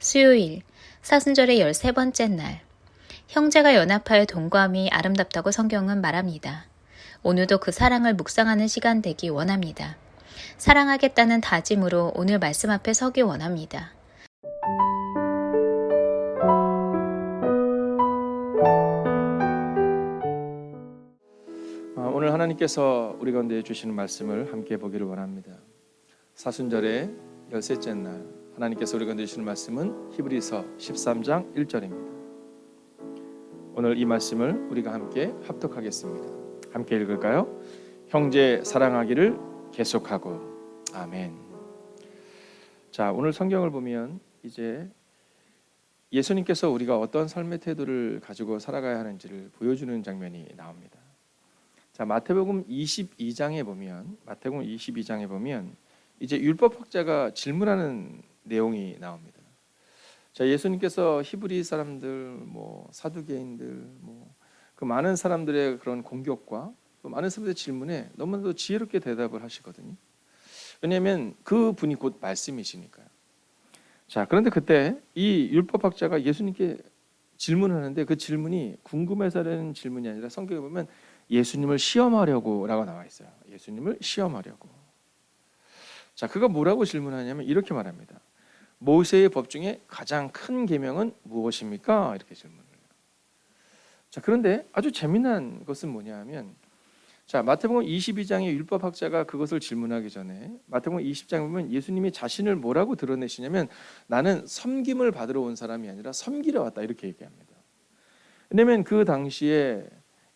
수요일, 사순절의 13번째 날. 형제가 연합하여 동거함이 아름답다고 성경은 말합니다. 오늘도 그 사랑을 묵상하는 시간 되기 원합니다. 사랑하겠다는 다짐으로 오늘 말씀 앞에 서기 원합니다. 오늘 하나님께서 우리 가운데 주시는 말씀을 함께 보기를 원합니다. 사순절의 13째 날 하나님께서 우리 가운데 주시는 말씀은 히브리서 13장 1절입니다. 오늘 이 말씀을 우리가 함께 합독하겠습니다. 함께 읽을까요? 형제 사랑하기를 계속하고. 아멘. 자, 오늘 성경을 보면 이제 예수님께서 우리가 어떤 삶의 태도를 가지고 살아가야 하는지를 보여주는 장면이 나옵니다. 자, 마태복음 22장에 보면 이제 율법학자가 질문하는 내용이 나옵니다. 자, 예수님께서 히브리 사람들, 사두개인들, 그 많은 사람들의 그런 공격과 또 많은 사람들의 질문에 너무나도 지혜롭게 대답을 하시거든요. 왜냐하면 그 분이 곧 말씀이시니까요. 자, 그런데 그때 이 율법학자가 예수님께 질문하는데 그 질문이 궁금해서 하는 질문이 아니라 성경에 보면 예수님을 시험하려고 라고 나와 있어요. 예수님을 시험하려고. 자, 그가 뭐라고 질문하냐면 이렇게 말합니다. 모세의 법 중에 가장 큰 계명은 무엇입니까? 이렇게 질문을 해요. 자, 그런데 아주 재미난 것은 뭐냐면, 자, 마태복음 22장의 율법학자가 그것을 질문하기 전에 마태복음 20장에 보면 예수님이 자신을 뭐라고 드러내시냐면 나는 섬김을 받으러 온 사람이 아니라 섬기러 왔다 이렇게 얘기합니다. 왜냐하면 그 당시에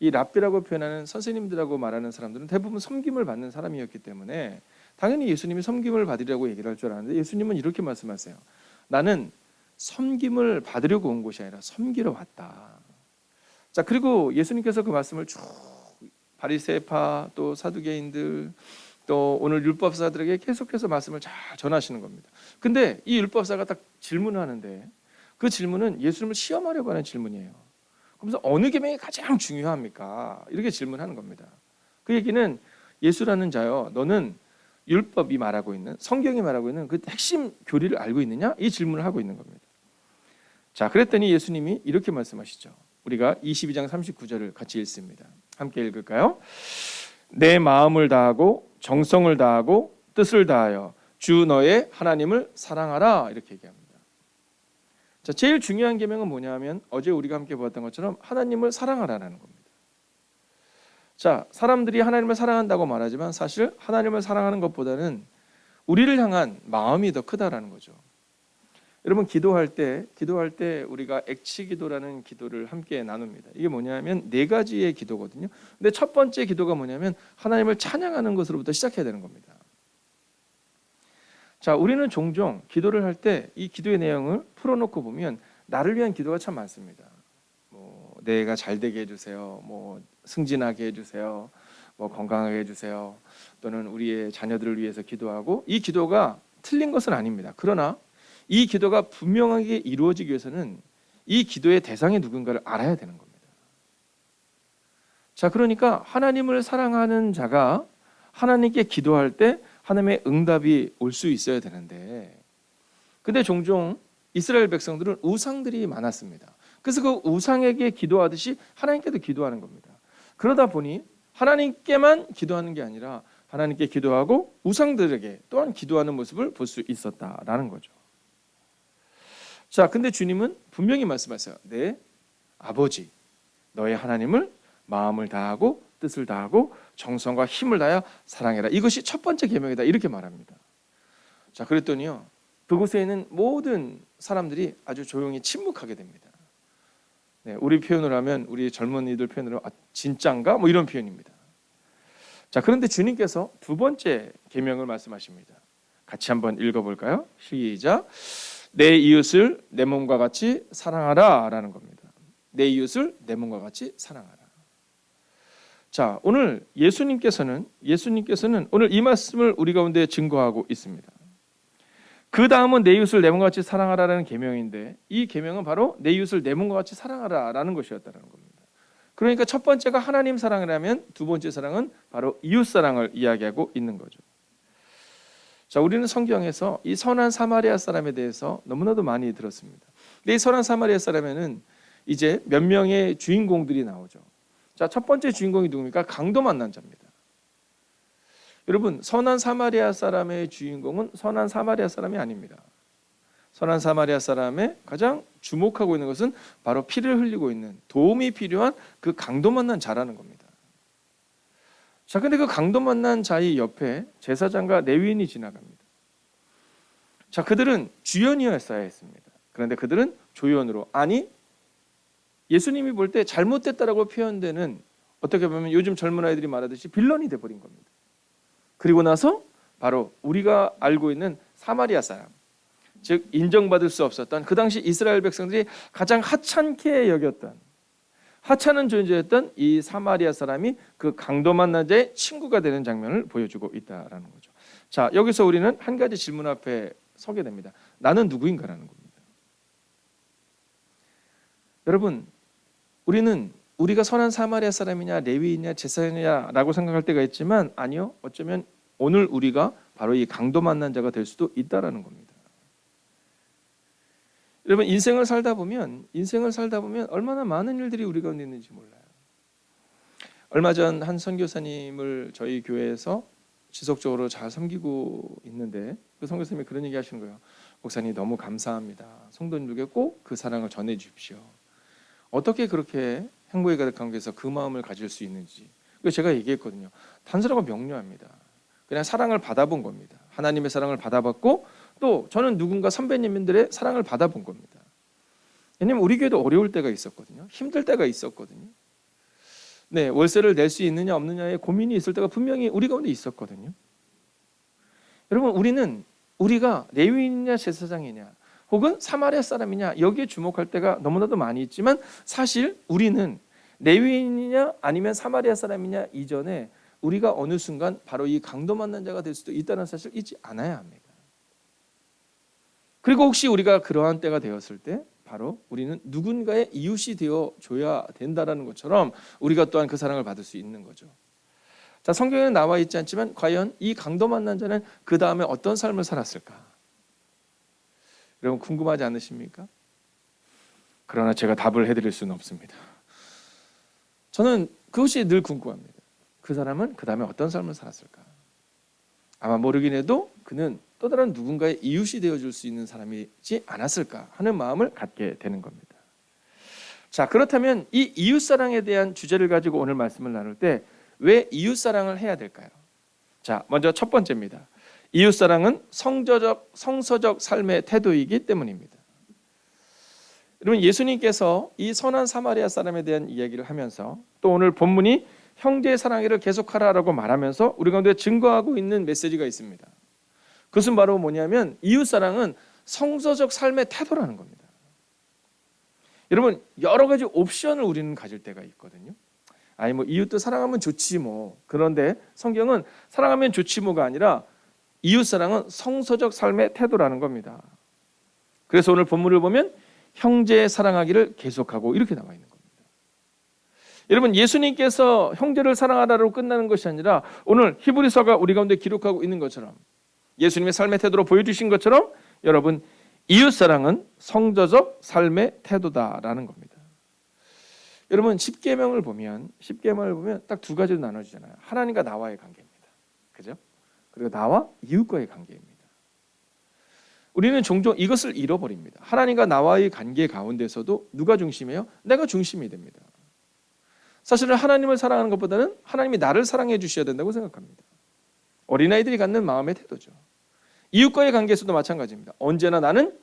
이 랍비라고 표현하는 선생님들하고 말하는 사람들은 대부분 섬김을 받는 사람이었기 때문에 당연히 예수님이 섬김을 받으려고 얘기를 할 줄 알았는데 예수님은 이렇게 말씀하세요. 나는 섬김을 받으려고 온 것이 아니라 섬기러 왔다. 자, 그리고 예수님께서 그 말씀을 쭉 바리새파 또 사두개인들 또 오늘 율법사들에게 계속해서 말씀을 잘 전하시는 겁니다. 근데 이 율법사가 딱 질문을 하는데 그 질문은 예수님을 시험하려고 하는 질문이에요. 그래서 어느 계명이 가장 중요합니까? 이렇게 질문하는 겁니다. 그 얘기는 예수라는 자요, 너는 율법이 말하고 있는, 성경이 말하고 있는 그 핵심 교리를 알고 있느냐? 이 질문을 하고 있는 겁니다. 자, 그랬더니 예수님이 이렇게 말씀하시죠. 우리가 22장 39절을 같이 읽습니다. 함께 읽을까요? 내 마음을 다하고 정성을 다하고 뜻을 다하여 주 너의 하나님을 사랑하라 이렇게 얘기합니다. 자, 제일 중요한 계명은 뭐냐면 어제 우리가 함께 보았던 것처럼 하나님을 사랑하라는 겁니다. 자, 사람들이 하나님을 사랑한다고 말하지만 사실 하나님을 사랑하는 것보다는 우리를 향한 마음이 더 크다라는 거죠. 여러분, 기도할 때 우리가 액치기도라는 기도를 함께 나눕니다. 이게 뭐냐면 4가지의 기도거든요. 근데 첫 번째 기도가 뭐냐면 하나님을 찬양하는 것으로부터 시작해야 되는 겁니다. 자, 우리는 종종 기도를 할 때 이 기도의 내용을 풀어놓고 보면 나를 위한 기도가 참 많습니다. 내가 잘 되게 해주세요. 승진하게 해주세요. 건강하게 해주세요. 또는 우리의 자녀들을 위해서 기도하고, 이 기도가 틀린 것은 아닙니다. 그러나 이 기도가 분명하게 이루어지기 위해서는 이 기도의 대상이 누군가를 알아야 되는 겁니다. 자, 그러니까 하나님을 사랑하는 자가 하나님께 기도할 때 하나님의 응답이 올 수 있어야 되는데, 근데 종종 이스라엘 백성들은 우상들이 많았습니다. 그래서 그 우상에게 기도하듯이 하나님께도 기도하는 겁니다. 그러다 보니 하나님께만 기도하는 게 아니라 하나님께 기도하고 우상들에게 또한 기도하는 모습을 볼 수 있었다라는 거죠. 자, 근데 주님은 분명히 말씀하세요. 내 아버지, 너의 하나님을 마음을 다하고 뜻을 다하고 정성과 힘을 다하여 사랑해라. 이것이 첫 번째 계명이다. 이렇게 말합니다. 자, 그랬더니요, 그곳에 있는 모든 사람들이 아주 조용히 침묵하게 됩니다. 네, 우리 표현을 하면 우리 젊은이들 표현으로 진짠가? 이런 표현입니다. 자, 그런데 주님께서 두 번째 계명을 말씀하십니다. 같이 한번 읽어볼까요? 시작. 내 이웃을 내 몸과 같이 사랑하라 라는 겁니다. 내 이웃을 내 몸과 같이 사랑하라. 자, 오늘 예수님께서는 오늘 이 말씀을 우리 가운데 증거하고 있습니다. 그 다음은 내 이웃을 내 몸과 같이 사랑하라는 계명인데, 이 계명은 바로 내 이웃을 내 몸과 같이 사랑하라라는 것이었다는 겁니다. 그러니까 첫 번째가 하나님 사랑이라면 두 번째 사랑은 바로 이웃 사랑을 이야기하고 있는 거죠. 자, 우리는 성경에서 이 선한 사마리아 사람에 대해서 너무나도 많이 들었습니다. 근데 이 선한 사마리아 사람에는 이제 몇 명의 주인공들이 나오죠. 자, 첫 번째 주인공이 누굽니까? 강도 만난 자입니다. 여러분, 선한 사마리아 사람의 주인공은 선한 사마리아 사람이 아닙니다. 선한 사마리아 사람의 가장 주목하고 있는 것은 바로 피를 흘리고 있는, 도움이 필요한 그 강도 만난 자라는 겁니다. 자, 근데 그 강도 만난 자의 옆에 제사장과 레위인이 지나갑니다. 자, 그들은 주연이었어야 했습니다. 그런데 그들은 조연으로, 아니 예수님이 볼 때 잘못됐다라고 표현되는, 어떻게 보면 요즘 젊은 아이들이 말하듯이 빌런이 돼버린 겁니다. 그리고 나서 바로 우리가 알고 있는 사마리아 사람, 즉 인정받을 수 없었던, 그 당시 이스라엘 백성들이 가장 하찮게 여겼던, 하찮은 존재였던 이 사마리아 사람이 그 강도 만난 자의 친구가 되는 장면을 보여주고 있다라는 거죠. 자, 여기서 우리는 한 가지 질문 앞에 서게 됩니다. 나는 누구인가라는 겁니다. 여러분, 우리는 우리가 선한 사마리아 사람이냐 레위이냐 제사장이냐라고 생각할 때가 있지만, 아니요, 어쩌면 오늘 우리가 바로 이 강도 만난 자가 될 수도 있다라는 겁니다. 여러분, 인생을 살다 보면 얼마나 많은 일들이 우리 가운데 있는지 몰라요. 얼마 전 한 선교사님을 저희 교회에서 지속적으로 잘 섬기고 있는데, 그 선교사님이 그런 얘기 하시는 거예요. 목사님, 너무 감사합니다. 성도님들께 꼭 그 사랑을 전해 주십시오. 어떻게 그렇게 행복이 가득한 곳에서 그 마음을 가질 수 있는지. 그래서 제가 얘기했거든요. 단순하고 명료합니다. 그냥 사랑을 받아본 겁니다. 하나님의 사랑을 받아봤고, 또 저는 누군가 선배님들의 사랑을 받아본 겁니다. 왜냐하면 우리 교회도 어려울 때가 있었거든요. 힘들 때가 있었거든요. 네, 월세를 낼 수 있느냐 없느냐에 고민이 있을 때가 분명히 우리 가운데 있었거든요. 여러분, 우리가 레위인이냐 제사장이냐 혹은 사마리아 사람이냐 여기에 주목할 때가 너무나도 많이 있지만, 사실 우리는 레위인이냐 아니면 사마리아 사람이냐 이전에 우리가 어느 순간 바로 이 강도 만난 자가 될 수도 있다는 사실을 잊지 않아야 합니다. 그리고 혹시 우리가 그러한 때가 되었을 때 바로 우리는 누군가의 이웃이 되어줘야 된다는 것처럼 우리가 또한 그 사랑을 받을 수 있는 거죠. 자, 성경에는 나와 있지 않지만 과연 이 강도 만난 자는 그 다음에 어떤 삶을 살았을까? 여러분, 궁금하지 않으십니까? 그러나 제가 답을 해드릴 수는 없습니다. 저는 그것이 늘 궁금합니다. 그 사람은 그 다음에 어떤 삶을 살았을까? 아마 모르긴 해도 그는 또 다른 누군가의 이웃이 되어줄 수 있는 사람이지 않았을까 하는 마음을 갖게 되는 겁니다. 자, 그렇다면 이 이웃사랑에 대한 주제를 가지고 오늘 말씀을 나눌 때 왜 이웃사랑을 해야 될까요? 자, 먼저 첫 번째입니다. 이웃사랑은 성서적 삶의 태도이기 때문입니다. 여러분, 예수님께서 이 선한 사마리아 사람에 대한 이야기를 하면서 또 오늘 본문이 형제의 사랑을 계속하라라고 말하면서 우리 가운데 증거하고 있는 메시지가 있습니다. 그것은 바로 뭐냐면 이웃사랑은 성서적 삶의 태도라는 겁니다. 여러분, 여러 가지 옵션을 우리는 가질 때가 있거든요. 아니 뭐 이웃도 사랑하면 좋지 뭐. 그런데 성경은 사랑하면 좋지 뭐가 아니라 이웃사랑은 성서적 삶의 태도라는 겁니다. 그래서 오늘 본문을 보면 형제 사랑하기를 계속하고 이렇게 나와 있는 겁니다. 여러분, 예수님께서 형제를 사랑하라로 끝나는 것이 아니라 오늘 히브리서가 우리 가운데 기록하고 있는 것처럼 예수님의 삶의 태도로 보여주신 것처럼 여러분, 이웃사랑은 성서적 삶의 태도다라는 겁니다. 여러분, 십계명을 보면 딱 두 가지로 나눠지잖아요. 하나님과 나와의 관계입니다. 그죠? 그리고 나와 이웃과의 관계입니다. 우리는 종종 이것을 잃어버립니다. 하나님과 나와의 관계 가운데서도 누가 중심이에요? 내가 중심이 됩니다. 사실은 하나님을 사랑하는 것보다는 하나님이 나를 사랑해 주셔야 된다고 생각합니다. 어린아이들이 갖는 마음의 태도죠. 이웃과의 관계에서도 마찬가지입니다. 언제나 나는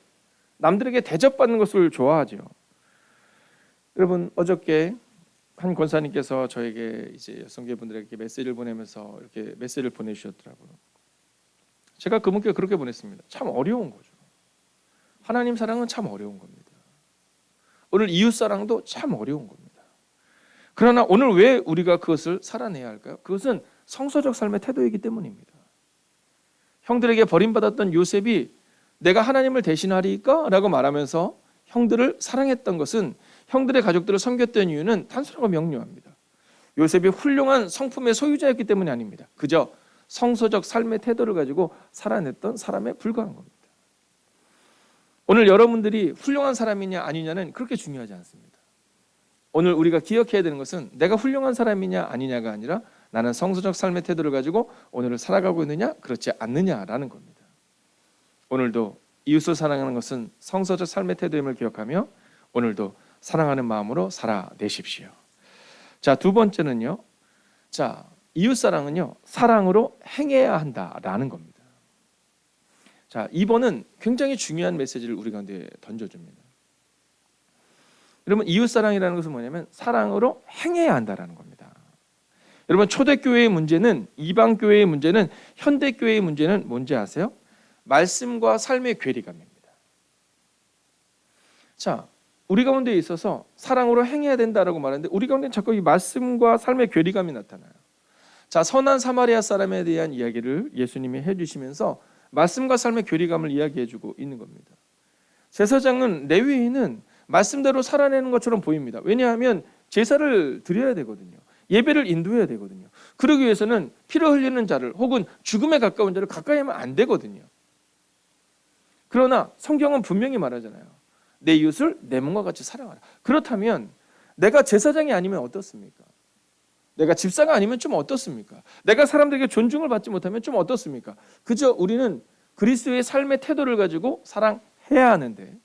남들에게 대접받는 것을 좋아하죠. 여러분, 어저께 한 권사님께서 저에게 이제 여성계분들에게 메시지를 보내면서 이렇게 메시지를 보내주셨더라고요. 제가 그분께 그렇게 보냈습니다. 참 어려운 거죠. 하나님 사랑은 참 어려운 겁니다. 오늘 이웃 사랑도 참 어려운 겁니다. 그러나 오늘 왜 우리가 그것을 살아내야 할까요? 그것은 성서적 삶의 태도이기 때문입니다. 형들에게 버림받았던 요셉이 내가 하나님을 대신하리까? 라고 말하면서 형들을 사랑했던 것은, 형들의 가족들을 섬겼던 이유는 단순하고 명료합니다. 요셉이 훌륭한 성품의 소유자였기 때문이 아닙니다. 그저 성서적 삶의 태도를 가지고 살아냈던 사람에 불과한 겁니다. 오늘 여러분들이 훌륭한 사람이냐 아니냐는 그렇게 중요하지 않습니다. 오늘 우리가 기억해야 되는 것은 내가 훌륭한 사람이냐 아니냐가 아니라 나는 성서적 삶의 태도를 가지고 오늘을 살아가고 있느냐 그렇지 않느냐라는 겁니다. 오늘도 이웃을 사랑하는 것은 성서적 삶의 태도임을 기억하며 오늘도 사랑하는 마음으로 살아내십시오. 자, 두 번째는요. 자, 이웃사랑은요. 사랑으로 행해야 한다라는 겁니다. 자, 2번은 굉장히 중요한 메시지를 우리 가운데 던져줍니다. 여러분, 이웃사랑이라는 것은 뭐냐면 사랑으로 행해야 한다라는 겁니다. 여러분, 초대교회의 문제는, 이방교회의 문제는, 현대교회의 문제는 뭔지 아세요? 말씀과 삶의 괴리감입니다. 자, 우리 가운데 있어서 사랑으로 행해야 된다라고 말하는데 우리 가운데 자꾸 이 말씀과 삶의 괴리감이 나타나요. 자, 선한 사마리아 사람에 대한 이야기를 예수님이 해주시면서 말씀과 삶의 괴리감을 이야기해주고 있는 겁니다. 제사장은 레위인은 말씀대로 살아내는 것처럼 보입니다. 왜냐하면 제사를 드려야 되거든요. 예배를 인도해야 되거든요. 그러기 위해서는 피를 흘리는 자를 혹은 죽음에 가까운 자를 가까이 하면 안 되거든요. 그러나 성경은 분명히 말하잖아요. 내 이웃을 내 몸과 같이 사랑하라. 그렇다면 내가 제사장이 아니면 어떻습니까? 내가 집사가 아니면 좀 어떻습니까? 내가 사람들에게 존중을 받지 못하면 좀 어떻습니까? 그저 우리는 그리스도의 삶의 태도를 가지고 사랑해야 하는데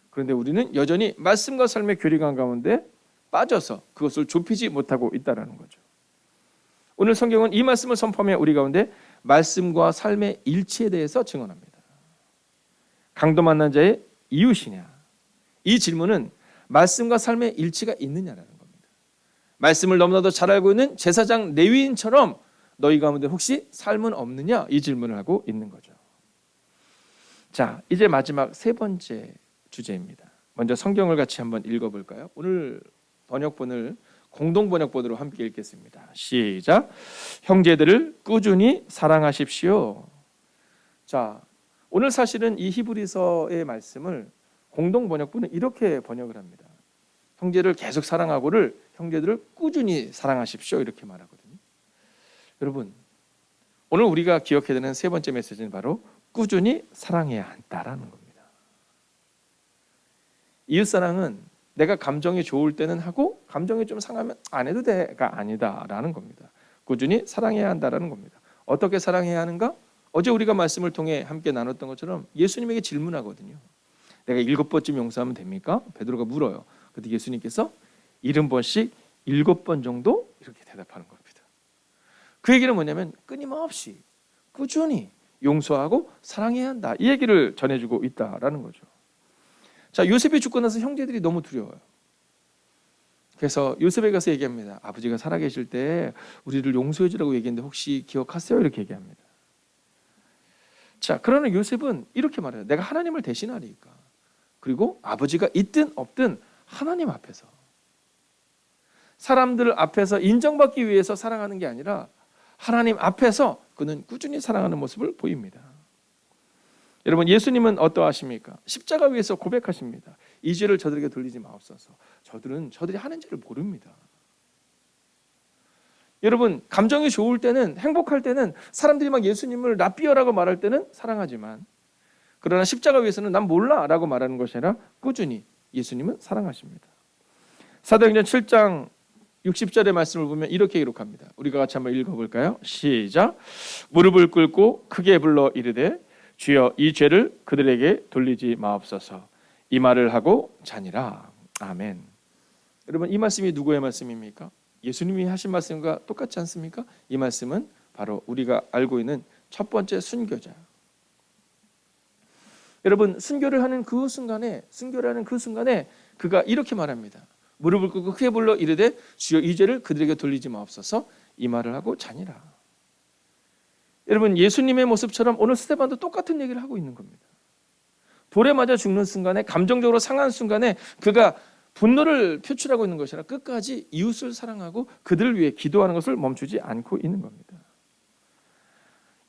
그런데 우리는 여전히 말씀과 삶의 괴리감 가운데 빠져서 그것을 좁히지 못하고 있다는 거죠. 오늘 성경은 이 말씀을 선포하며 우리 가운데 말씀과 삶의 일치에 대해서 증언합니다. 강도 만난 자의 이웃이냐? 이 질문은 말씀과 삶의 일치가 있느냐라는 겁니다. 말씀을 너무나도 잘 알고 있는 제사장 레위인처럼 너희 가운데 혹시 삶은 없느냐? 이 질문을 하고 있는 거죠. 자, 이제 마지막 세 번째 주제입니다. 먼저 성경을 같이 한번 읽어볼까요? 오늘 번역본을 공동 번역본으로 함께 읽겠습니다. 시작. 형제들을 꾸준히 사랑하십시오. 자, 오늘 사실은 이 히브리서의 말씀을 공동 번역본은 이렇게 번역을 합니다. 형제를 계속 사랑하고를 형제들을 꾸준히 사랑하십시오 이렇게 말하거든요. 여러분, 오늘 우리가 기억해야 되는 세 번째 메시지는 바로 꾸준히 사랑해야 한다라는 겁니다. 이웃사랑은 내가 감정이 좋을 때는 하고 감정이 좀 상하면 안 해도 돼가 아니다라는 겁니다. 꾸준히 사랑해야 한다라는 겁니다. 어떻게 사랑해야 하는가? 어제 우리가 말씀을 통해 함께 나눴던 것처럼 예수님에게 질문하거든요. 내가 7번쯤 용서하면 됩니까? 베드로가 물어요. 그때 예수님께서 70번씩 7번 정도 이렇게 대답하는 겁니다. 그 얘기는 뭐냐면 끊임없이 꾸준히 용서하고 사랑해야 한다. 이 얘기를 전해주고 있다라는 거죠. 자, 요셉이 죽고 나서 형제들이 너무 두려워요. 그래서 요셉에 가서 얘기합니다. 아버지가 살아계실 때 우리를 용서해 주라고 얘기했는데 혹시 기억하세요? 이렇게 얘기합니다. 자, 그러나 요셉은 이렇게 말해요. 내가 하나님을 대신하리까. 그리고 아버지가 있든 없든 하나님 앞에서 사람들 앞에서 인정받기 위해서 사랑하는 게 아니라 하나님 앞에서 그는 꾸준히 사랑하는 모습을 보입니다. 여러분, 예수님은 어떠하십니까? 십자가 위에서 고백하십니다. 이 죄를 저들에게 돌리지 마옵소서. 저들이 하는 죄를 모릅니다. 여러분, 감정이 좋을 때는, 행복할 때는 사람들이 막 예수님을 라삐어라고 말할 때는 사랑하지만 그러나 십자가 위에서는 난 몰라 라고 말하는 것이 아니라 꾸준히 예수님은 사랑하십니다. 사도행전 7장 60절의 말씀을 보면 이렇게 기록합니다. 우리가 같이 한번 읽어볼까요? 시작. 무릎을 꿇고 크게 불러 이르되 주여 이 죄를 그들에게 돌리지 마옵소서. 이 말을 하고 자니라. 아멘. 여러분, 이 말씀이 누구의 말씀입니까? 예수님이 하신 말씀과 똑같지 않습니까? 이 말씀은 바로 우리가 알고 있는 첫 번째 순교자. 여러분, 순교를 하는 그 순간에 그가 이렇게 말합니다. 무릎을 꿇고 크게 불러 이르되 주여 이 죄를 그들에게 돌리지 마옵소서. 이 말을 하고 자니라. 여러분, 예수님의 모습처럼 오늘 스데반도 똑같은 얘기를 하고 있는 겁니다. 돌에 맞아 죽는 순간에, 감정적으로 상한 순간에 그가 분노를 표출하고 있는 것이 아니라 끝까지 이웃을 사랑하고 그들을 위해 기도하는 것을 멈추지 않고 있는 겁니다.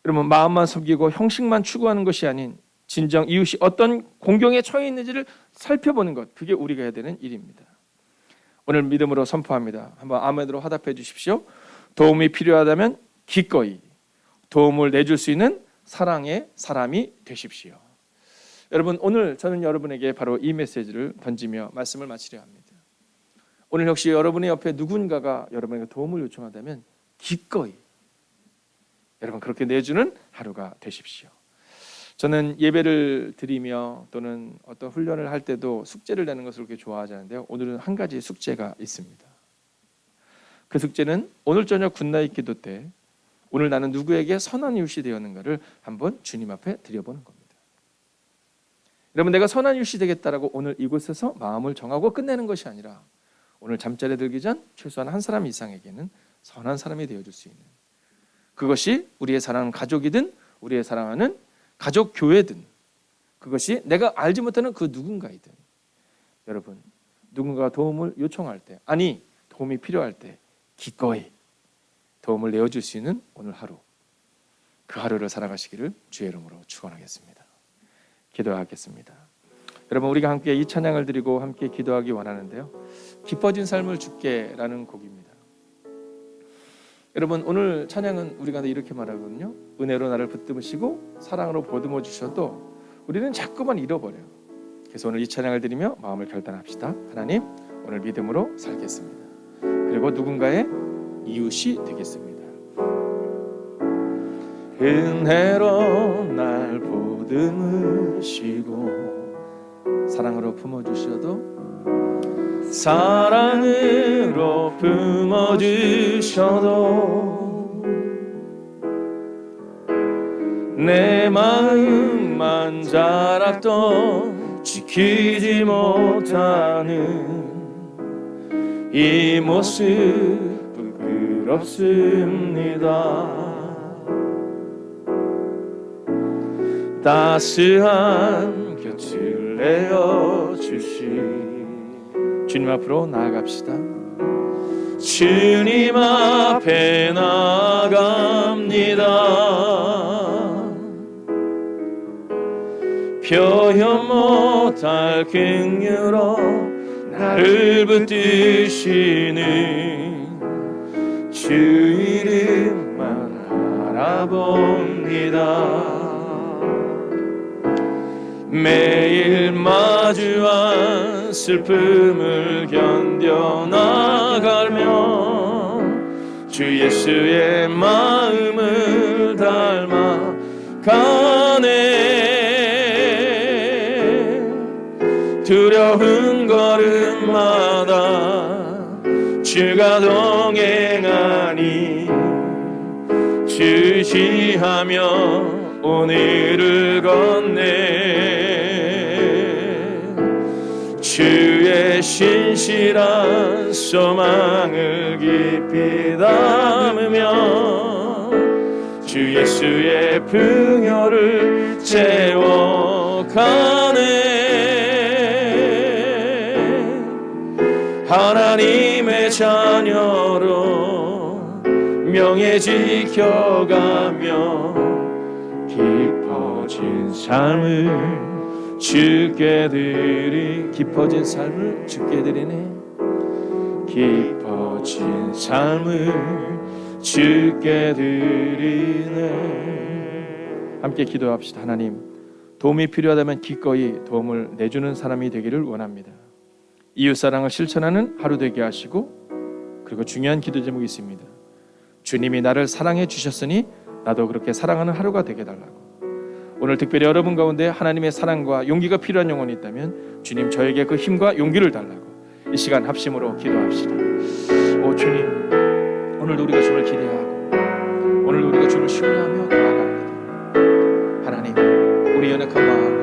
여러분, 마음만 섬기고 형식만 추구하는 것이 아닌 진정 이웃이 어떤 공경에 처해 있는지를 살펴보는 것, 그게 우리가 해야 되는 일입니다. 오늘 믿음으로 선포합니다. 한번 아멘으로 화답해 주십시오. 도움이 필요하다면 기꺼이, 도움을 내줄 수 있는 사랑의 사람이 되십시오. 여러분, 오늘 저는 여러분에게 바로 이 메시지를 던지며 말씀을 마치려 합니다. 오늘 역시 여러분의 옆에 누군가가 여러분에게 도움을 요청한다면 기꺼이 여러분 그렇게 내주는 하루가 되십시오. 저는 예배를 드리며 또는 어떤 훈련을 할 때도 숙제를 내는 것을 그렇게 좋아하지 않는데요. 오늘은 한 가지 숙제가 있습니다. 그 숙제는 오늘 저녁 굿나잇 기도 때 오늘 나는 누구에게 선한 이웃이 되었는가를 한번 주님 앞에 드려보는 겁니다. 여러분, 내가 선한 이웃이 되겠다라고 오늘 이곳에서 마음을 정하고 끝내는 것이 아니라 오늘 잠자리에 들기 전 최소한 한 사람 이상에게는 선한 사람이 되어줄 수 있는, 그것이 우리의 사랑하는 가족이든 우리의 사랑하는 가족 교회든 그것이 내가 알지 못하는 그 누군가이든, 여러분 누군가가 도움을 요청할 때, 아니 도움이 필요할 때 기꺼이 도움을 내어줄 수 있는 오늘 하루, 그 하루를 살아가시기를 주의 이름으로 축원하겠습니다. 기도하겠습니다. 여러분, 우리가 함께 이 찬양을 드리고 함께 기도하기 원하는데요. 기뻐진 삶을 주께라는 곡입니다. 여러분, 오늘 찬양은 우리가 이렇게 말하거든요. 은혜로 나를 붙드시고 사랑으로 보듬어 주셔도 우리는 자꾸만 잃어버려요. 그래서 오늘 이 찬양을 드리며 마음을 결단합시다. 하나님, 오늘 믿음으로 살겠습니다. 그리고 누군가의 이웃이 되겠습니다. 은혜로 날 보듬으시고 사랑으로 품어주셔도, 사랑으로 품어주셔도 내 마음만 자라도 지키지 못하는 이 모습 부끄럽습니다. 따스한 곁을 내어주시 주님 앞으로 나아갑시다. 주님 앞에 나아갑니다. 표현 못할 긍휼로 나를 붙드시는 주 이름만 알아봅니다. 매일 마주한 슬픔을 견뎌나가며 주 예수의 마음을 닮아가네. 두려운 걸음마다 주가 동행하니 주시하며 오늘을 건네. 주의 신실한 소망을 깊이 담으며 주 예수의 풍요를 채워가네. 하나님의 자녀로 명예 지켜가며 깊어진 삶을 주께 드리, 깊어진 삶을 주께 드리네. 깊어진 삶을 주께 드리네. 함께 기도합시다. 하나님, 도움이 필요하다면 기꺼이 도움을 내주는 사람이 되기를 원합니다. 이웃사랑을 실천하는 하루 되게 하시고, 그리고 중요한 기도 제목이 있습니다. 주님이 나를 사랑해 주셨으니 나도 그렇게 사랑하는 하루가 되게 달라고. 오늘 특별히 여러분 가운데 하나님의 사랑과 용기가 필요한 영혼이 있다면 주님, 저에게 그 힘과 용기를 달라고 이 시간 합심으로 기도합시다. 오 주님, 오늘도 우리가 주를 기대하고 오늘도 우리가 주를 신뢰하며 나아갑니다. 하나님, 우리 연약한 마음,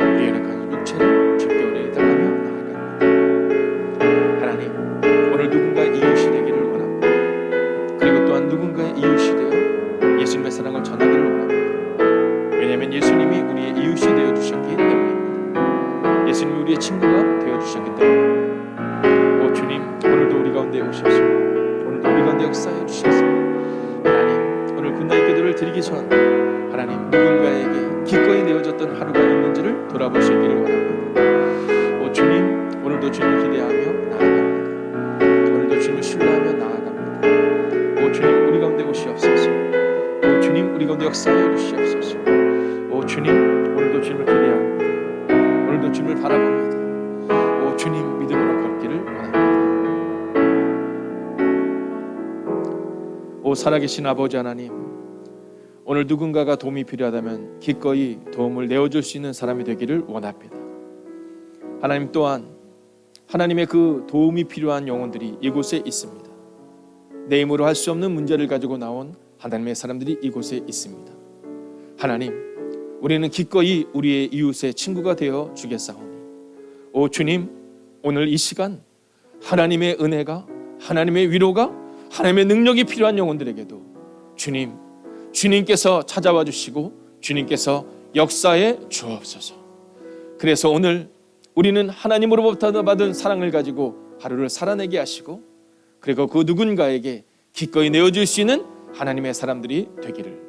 우리 연약한 육체를 주께 우리 달라며 나아갑니다. 하나님, 오늘 누군가의 이웃이 되기를 원합니다. 그리고 또한 누군가의 이웃이 되어 예수님의 사랑을 전하기를 원합니다. 왜냐하면 예수님이 우리의 이웃이 되어주셨기 때문입니다. 예수님이 우리의 친구가 되어주셨기 때문입니다. 오 주님, 오늘도 우리 가운데 오셔서 오늘도 우리 가운데 역사해 주셔서 하나님, 오늘 굿나잇 기도를 드리기 전 하나님, 누군가에게 기꺼이 내어졌던 하루가 있는지를 돌아볼 수 있기를 원합니다. 오 주님, 오늘도 주님을 기대하며 나아갑니다. 오늘도 주님을 신뢰하며 나아갑니다. 오 주님, 우리 가운데 오시옵소서. 오 주님, 우리 가운데 살아계신 아버지 하나님, 오늘 누군가가 도움이 필요하다면 기꺼이 도움을 내어줄 수 있는 사람이 되기를 원합니다. 하나님 또한 하나님의 그 도움이 필요한 영혼들이 이곳에 있습니다. 내 힘으로 할 수 없는 문제를 가지고 나온 하나님의 사람들이 이곳에 있습니다. 하나님, 우리는 기꺼이 우리의 이웃의 친구가 되어 주겠사오니, 오 주님, 오늘 이 시간 하나님의 은혜가, 하나님의 위로가, 하나님의 능력이 필요한 영혼들에게도 주님께서 찾아와 주시고 주님께서 역사에 주옵소서. 그래서 오늘 우리는 하나님으로부터 받은 사랑을 가지고 하루를 살아내게 하시고, 그리고 그 누군가에게 기꺼이 내어줄 수 있는 하나님의 사람들이 되기를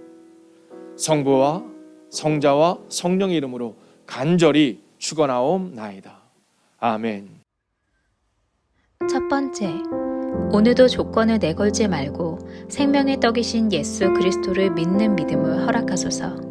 성부와 성자와 성령의 이름으로 간절히 축원하옵나이다. 아멘. 첫 번째, 오늘도 조건을 내걸지 말고 생명의 떡이신 예수 그리스도를 믿는 믿음을 허락하소서.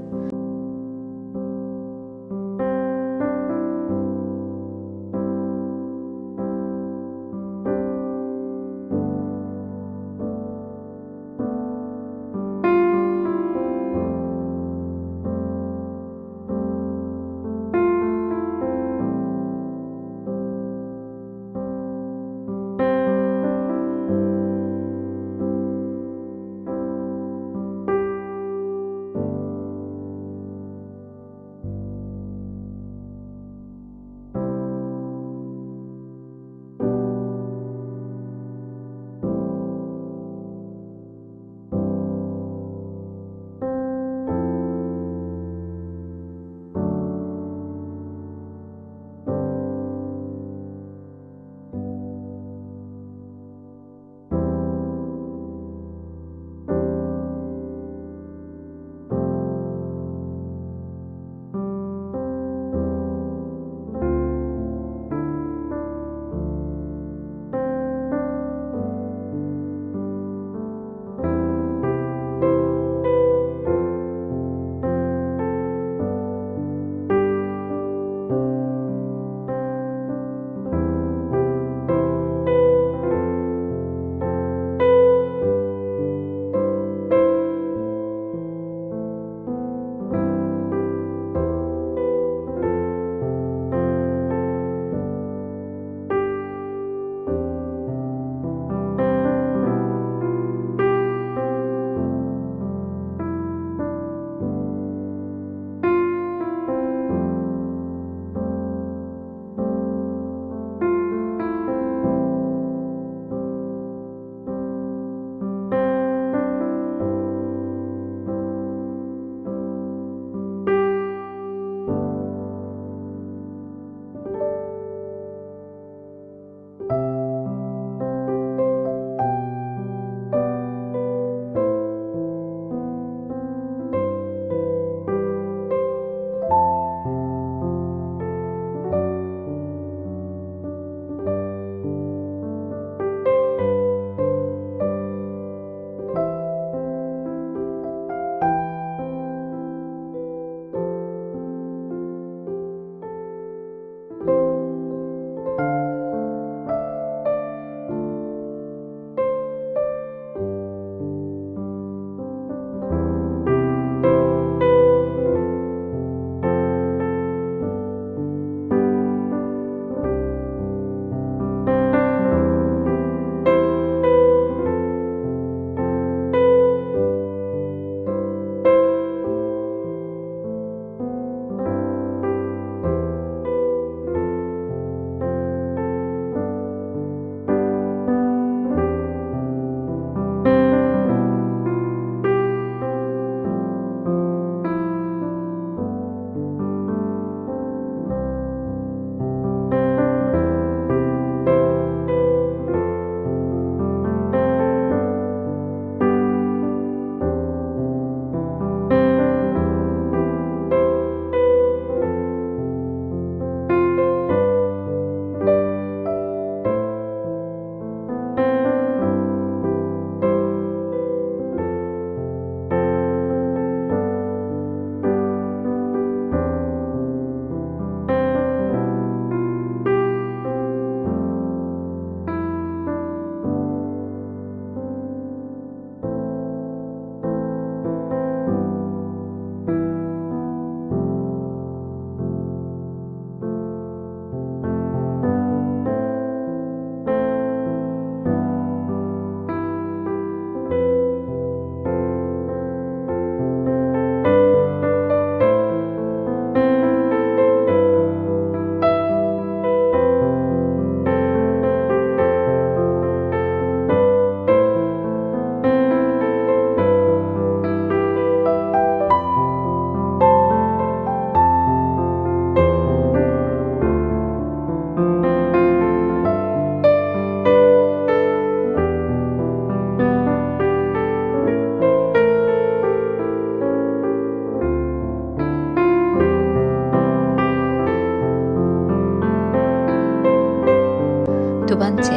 두 번째,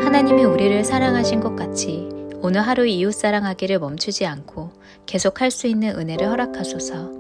하나님이 우리를 사랑하신 것 같이 오늘 하루 이웃 사랑하기를 멈추지 않고 계속 할 수 있는 은혜를 허락하소서.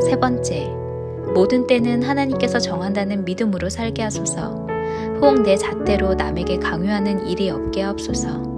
세 번째, 모든 때는 하나님께서 정한다는 믿음으로 살게 하소서. 혹 내 잣대로 남에게 강요하는 일이 없게 하옵소서.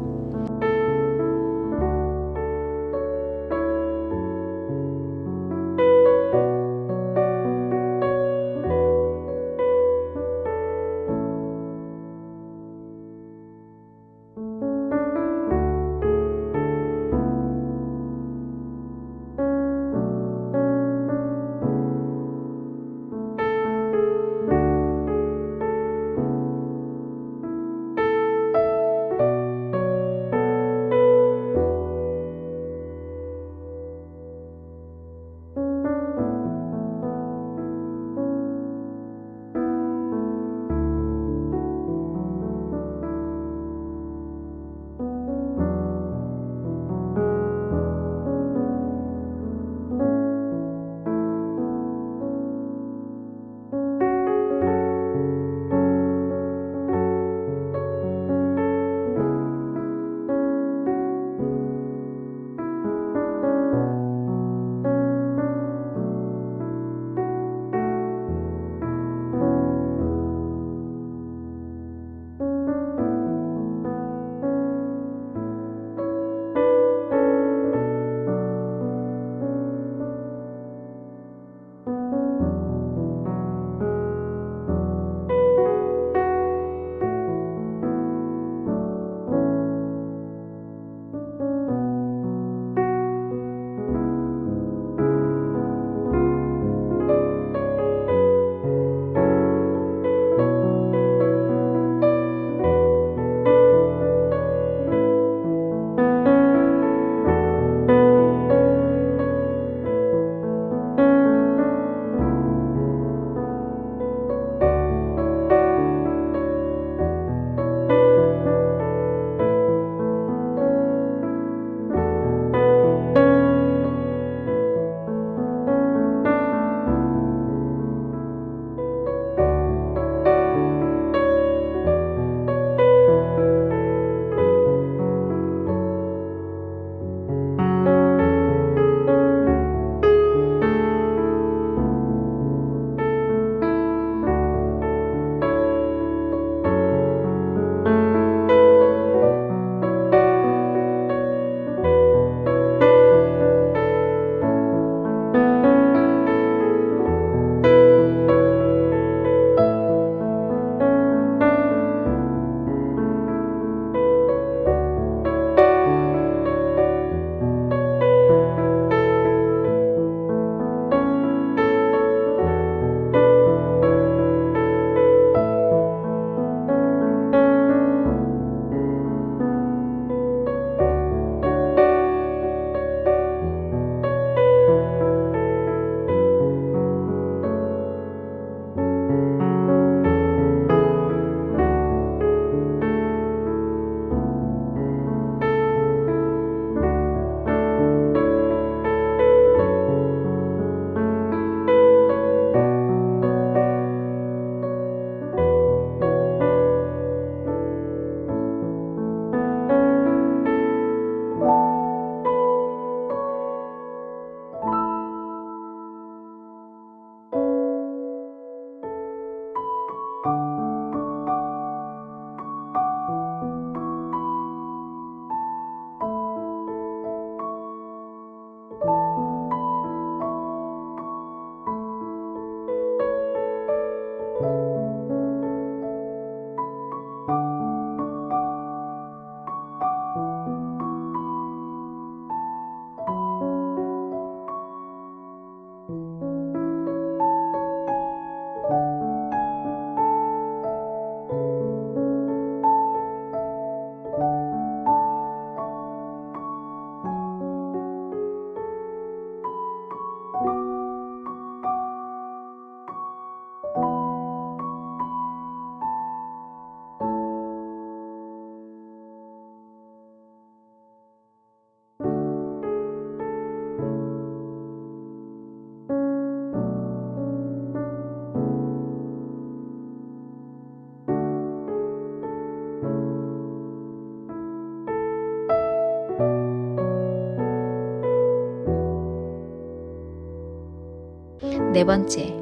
네 번째,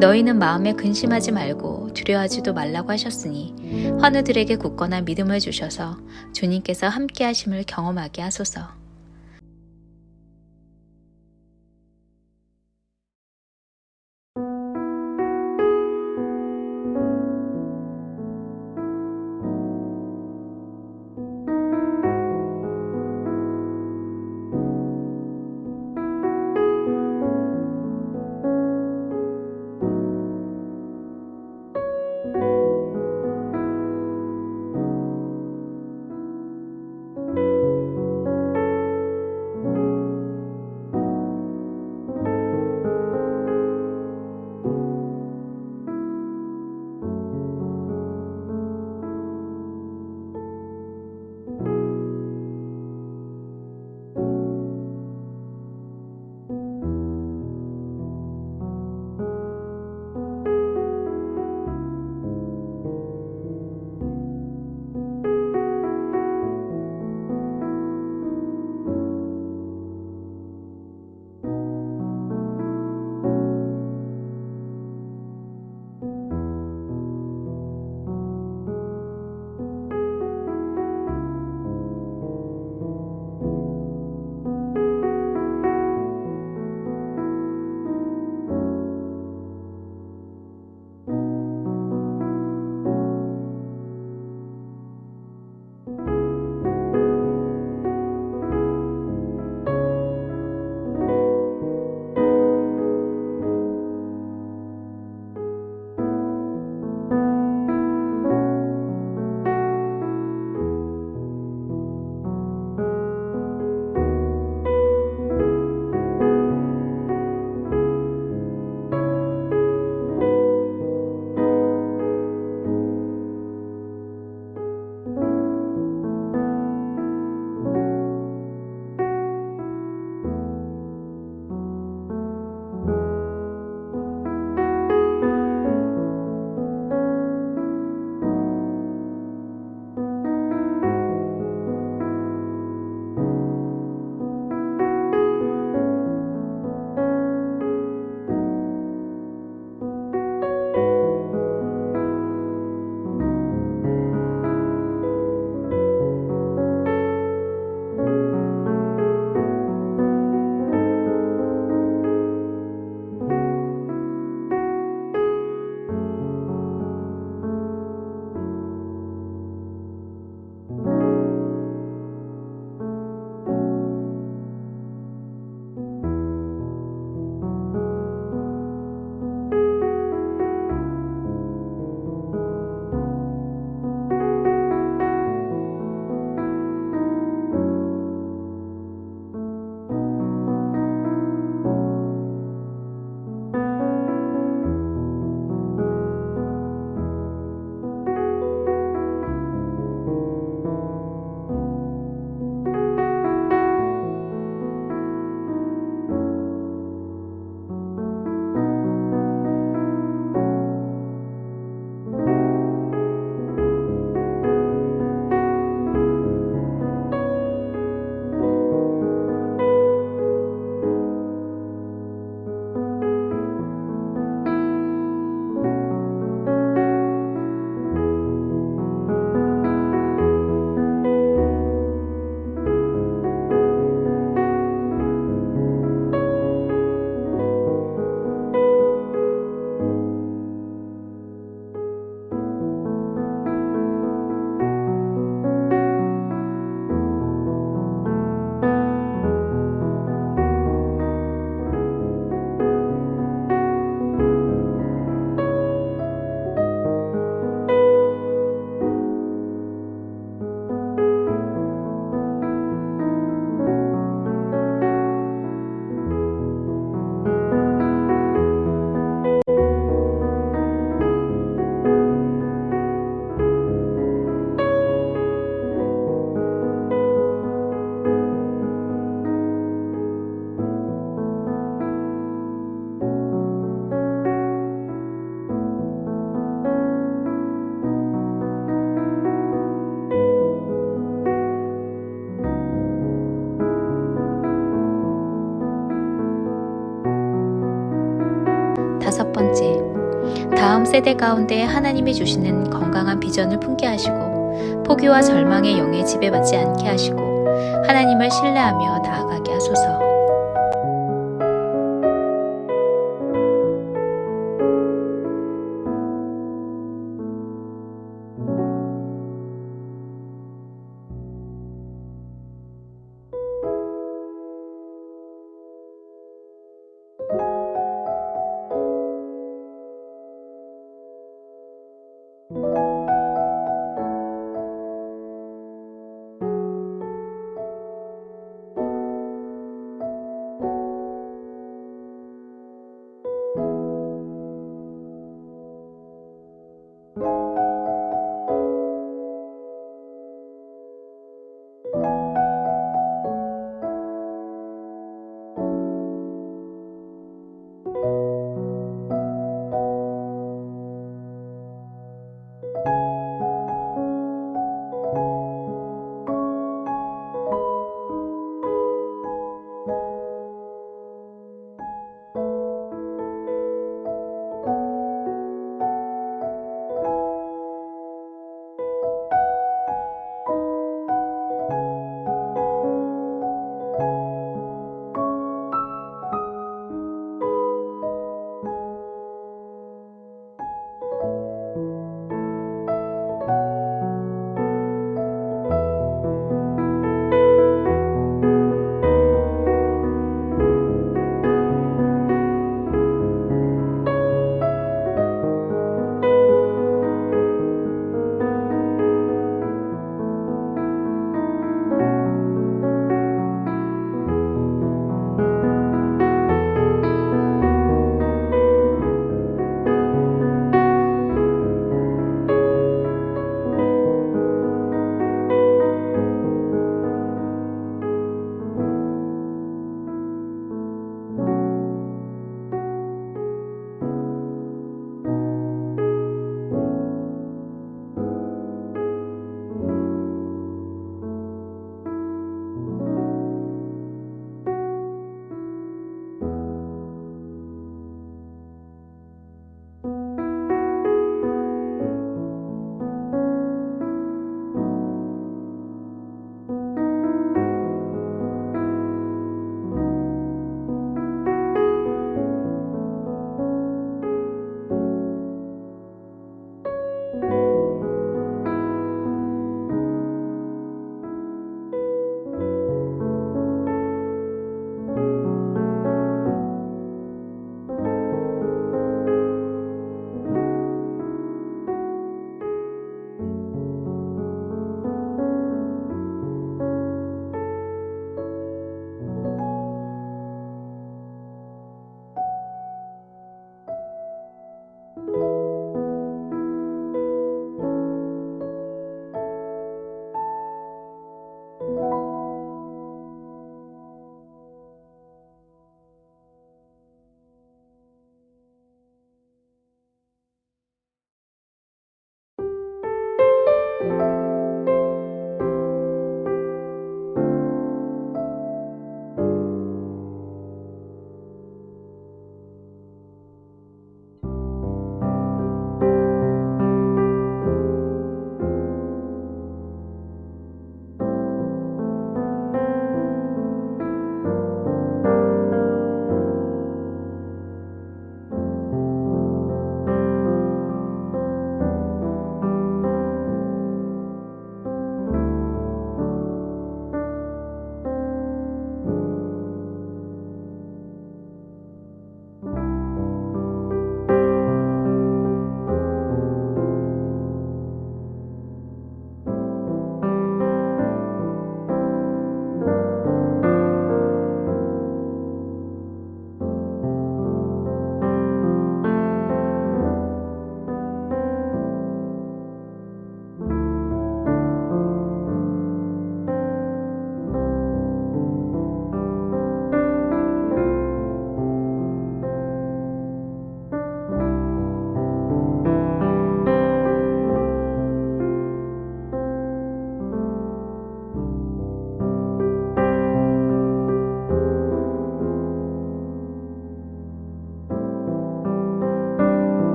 너희는 마음에 근심하지 말고 두려워하지도 말라고 하셨으니 환우들에게 굳건한 믿음을 주셔서 주님께서 함께 하심을 경험하게 하소서. 다음 세대 가운데 하나님이 주시는 건강한 비전을 품게 하시고 포기와 절망의 영에 지배받지 않게 하시고 하나님을 신뢰하며 나아가게 하소서.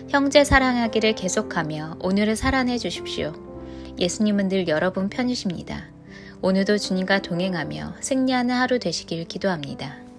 형제 사랑하기를 계속하며 오늘을 살아내 주십시오. 예수님은 늘 여러분 편이십니다. 오늘도 주님과 동행하며 승리하는 하루 되시길 기도합니다.